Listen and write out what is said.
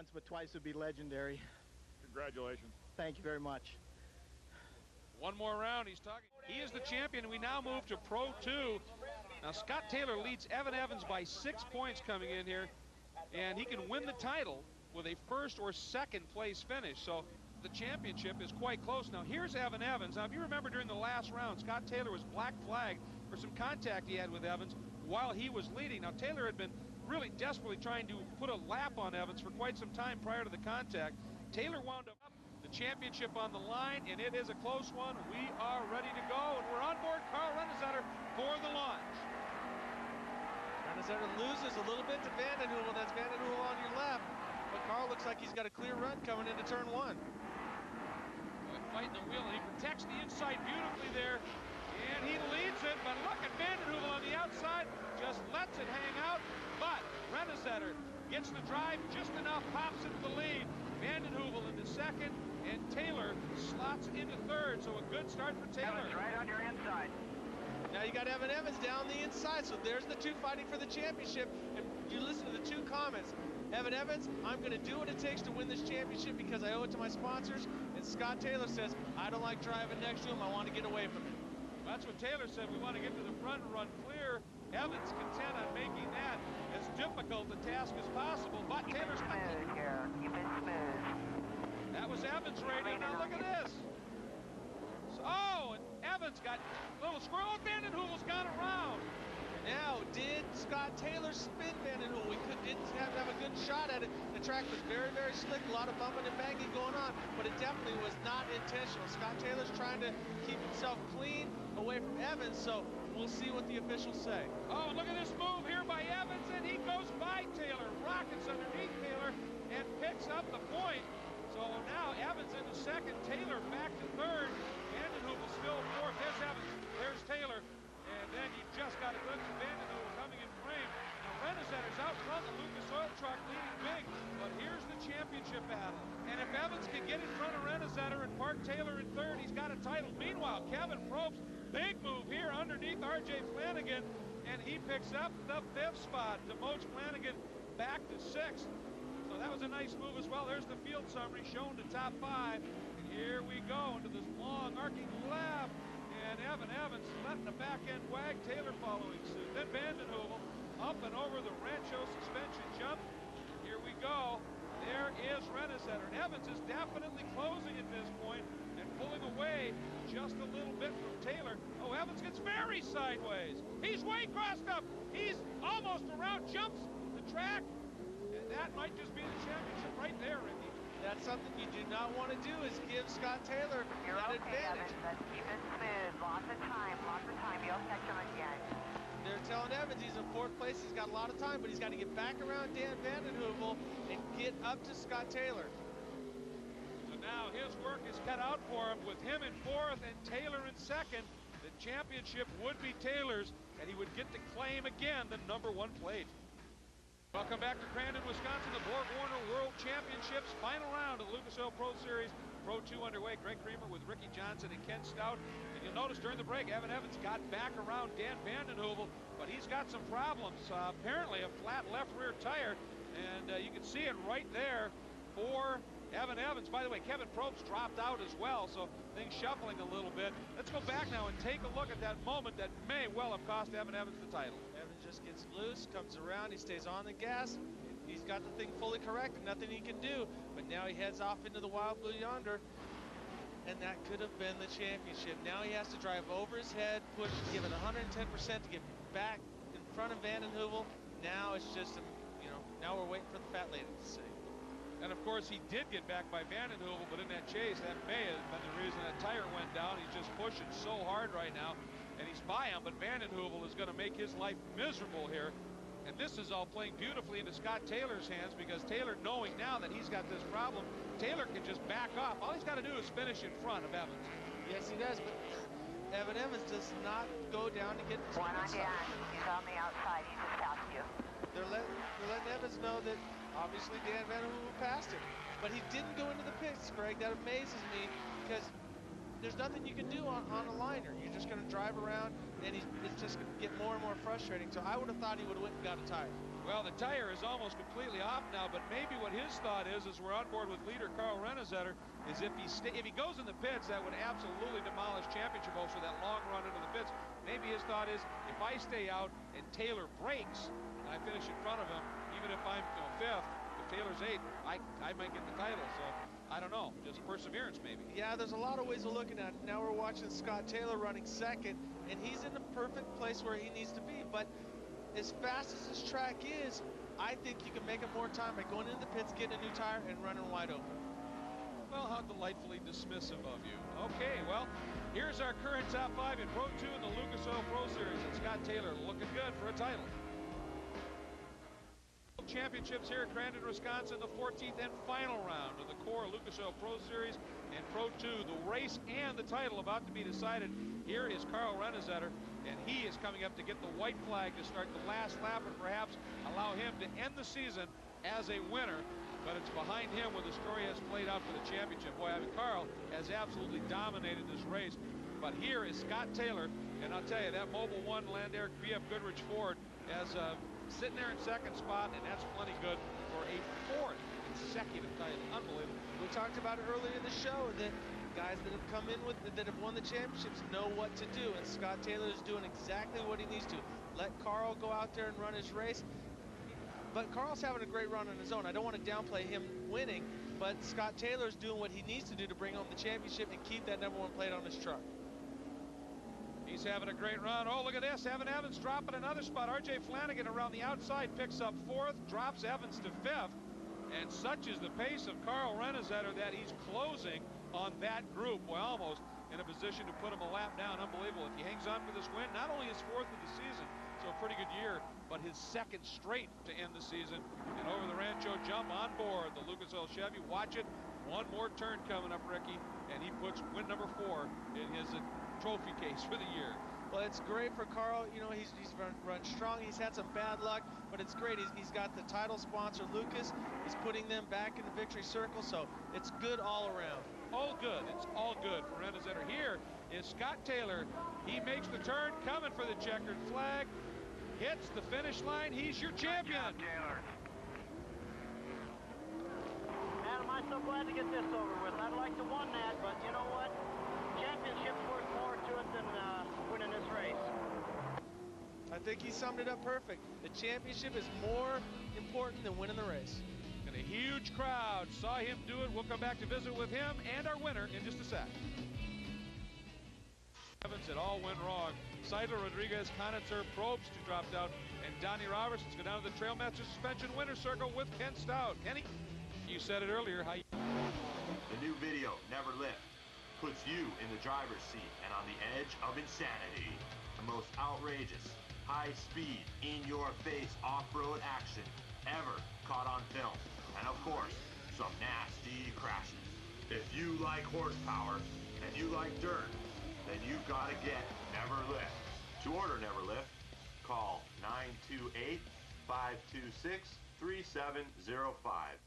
once, but twice would be legendary. Congratulations. Thank you very much. One more round, he's talking. He is the champion. We now move to Pro 2. Now, Scott Taylor leads Evan Evans by 6 points coming in here, and he can win the title with a first or second place finish. So the championship is quite close. Now, here's Evan Evans. Now, if you remember during the last round, Scott Taylor was black flagged for some contact he had with Evans while he was leading. Now, Taylor had been really desperately trying to put a lap on Evans for quite some time prior to the contact. Taylor wound up the championship on the line, and it is a close one. We are ready to go, and we're on board Carl Renesetter for the launch. Renesetter loses a little bit to Vandenhoevel. That's Vandenhoevel on your left, but Carl looks like he's got a clear run coming into turn 1. Fighting the wheel, and he protects the inside beautifully there, and he leads it, but look at Vandenhoevel on the outside, just lets it hang out, but Renesetter gets the drive just enough, pops into the lead. Vandenhoevel into second, and Taylor slots into third, so a good start for Taylor. Evans right on your inside. Now you got Evan Evans down the inside, so there's the two fighting for the championship, and you listen to the two comments. Evan Evans, I'm going to do what it takes to win this championship because I owe it to my sponsors, and Scott Taylor says, I don't like driving next to him, I want to get away from him. That's what Taylor said, we want to get to the front and run clear. Evans content on making that as difficult a task as possible, but Taylor's smooth here. You've been smooth. That was Evans' radio. Now look at this. So, oh, and Evans got a little squirrel. Vandenhoevel's gone around. Now, did Scott Taylor spin Vandenhoevel? We didn't have a good shot at it. The track was very, very slick, a lot of bumping and banging going on, but it definitely was not intentional. Scott Taylor's trying to keep himself clean away from Evans, so we'll see what the officials say. Oh, look at this move here by Evans, and he goes by Taylor, rockets underneath Taylor, and picks up the point. So now Evans into second, Taylor back to third, Vandenhoevel still fourth. There's Evans, there's Taylor, and then you just got a glimpse of Vandenhoevel coming in frame. Now Renesetter's out front, the Lucas Oil truck leading big, but here's the championship battle. And if Evans can get in front of Renesetter and park Taylor in third, he's got a title. Meanwhile, Kevin Probst, big move here underneath R.J. Flanagan, and he picks up the 5th spot. DeMoch Flanagan back to 6th. So that was a nice move as well. There's the field summary shown to top 5. And here we go into this long arcing left. And Evan Evans letting the back end wag, Taylor following suit. Then Vandenhoevel up and over the Rancho suspension jump. Here we go. There is Renesetter. And Evans is definitely closing at this point and pulling away just a little bit from Taylor. Oh, Evans gets very sideways. He's way crossed up. He's almost around, jumps the track. And that might just be the championship right there, Ricky. That's something you do not want to do, is give Scott Taylor You're that okay, advantage. Evans. You've been smooth. Lots of time. You'll catch him again. They're telling Evans he's in 4th place. He's got a lot of time, but he's got to get back around Dan Vandenhoevel and get up to Scott Taylor. So now his work is cut out for him with him in 4th and Taylor in 2nd. The championship would be Taylor's, and he would get to claim again the #1 plate. Welcome back to Crandon, Wisconsin, the Borg-Warner World Championships. Final round of the Lucas Oil Pro Series. Pro 2 underway. Greg Creamer with Ricky Johnson and Ken Stout. And you'll notice during the break, Evan Evans got back around Dan Vandenhoevel, but he's got some problems. Apparently a flat left rear tire, and you can see it right there for Evan Evans. By the way, Kevin Probst dropped out as well, so things shuffling a little bit. Let's go back now and take a look at that moment that may well have cost Evan Evans the title. Evans just gets loose, comes around, he stays on the gas. He's got the thing fully corrected, nothing he can do. But now he heads off into the wild blue yonder, and that could have been the championship. Now he has to drive over his head, push, give it 110% to get back in front of Vandenhoevel. Now it's just, now we're waiting for the fat lady to see. And of course, he did get back by Vandenhoevel, but in that chase, that may have been the reason that tire went down. He's just pushing so hard right now, and he's by him, but Vandenhoevel is going to make his life miserable here. And this is all playing beautifully into Scott Taylor's hands, because Taylor, knowing now that he's got this problem, Taylor can just back off. All he's got to do is finish in front of Evans. Yes, he does, but Evan Evans does not go down to get the One on Dan. He's on the outside. He just passed you. They're letting Evans know that obviously Dan Vandenhoevel passed him, but he didn't go into the pits, Greg. That amazes me, because there's nothing you can do on a liner. You're just going to drive around, and it's just going to get more and more frustrating. So I would have thought he would have went and got a tire. Well, the tire is almost completely off now, but maybe what his thought is we're on board with leader Carl Renesetter, is if he goes in the pits, that would absolutely demolish championship hopes for that long run into the pits. Maybe his thought is, if I stay out and Taylor breaks, and I finish in front of him, even if I'm fifth, if Taylor's eighth, I might get the title. So I don't know, just perseverance maybe. Yeah, there's a lot of ways of looking at it. Now we're watching Scott Taylor running second, and he's in the perfect place where he needs to be. But as fast as this track is, I think you can make it more time by going into the pits, getting a new tire, and running wide open. Well, how delightfully dismissive of you. Okay, well, here's our current top 5 in Pro 2 in the Lucas Oil Pro Series. And Scott Taylor looking good for a title. Championships here at Crandon, Wisconsin, the 14th and final round of the core Lucas Oil Pro Series and Pro 2. The race and the title about to be decided. Here is Carl Renesetter, and he is coming up to get the white flag to start the last lap and perhaps allow him to end the season as a winner. But it's behind him where the story has played out for the championship. Boy, I mean, Carl has absolutely dominated this race. But here is Scott Taylor, and I'll tell you, that Mobil 1 Land Air BF Goodrich Ford has sitting there in second spot, and that's plenty good for a 4th consecutive title. Unbelievable. We talked about it earlier in the show that guys that have come in that have won the championships know what to do, and Scott Taylor is doing exactly what he needs to. Let Carl go out there and run his race. But Carl's having a great run on his own. I don't want to downplay him winning, but Scott Taylor's doing what he needs to do to bring home the championship and keep that #1 plate on his truck. He's having a great run. Oh, look at this. Evan Evans dropping another spot. R.J. Flanagan around the outside picks up 4th, drops Evans to 5th. And such is the pace of Carl Renesetter that he's closing on that group. Well, almost in a position to put him a lap down. Unbelievable. If he hangs on for this win, not only his 4th of the season, so a pretty good year, but his 2nd straight to end the season. And over the Rancho jump on board the Lucas Oil Chevy. Watch it. One more turn coming up, Ricky, and he puts win number 4 in his trophy case for the year. Well, it's great for Carl. You know, he's run strong. He's had some bad luck, but it's great. He's got the title sponsor, Lucas. He's putting them back in the victory circle, so it's good all around. All good. It's all good for Renesetter. Here is Scott Taylor. He makes the turn, coming for the checkered flag. Hits the finish line. He's your champion. Man, am I so glad to get this over with. I'd like to won that, but you know what? Championship's worth more to it than winning this race. I think he summed it up perfect. The championship is more important than winning the race. And a huge crowd saw him do it. We'll come back to visit with him and our winner in just a sec. Evans, it all went wrong. Seidler, Rodriguez, Conitzer, Probst, who dropped out, and Donnie Robertson's go down to the Trailmaster Suspension winner circle with Ken Stout. Kenny, you said it earlier. How you... The new video, Never Lift, puts you in the driver's seat and on the edge of insanity. The most outrageous, high-speed, in-your-face off-road action ever caught on film. And of course, some nasty crashes. If you like horsepower and you like dirt, then you've got to get Never Lift. To order Never Lift, call 928-526-3705.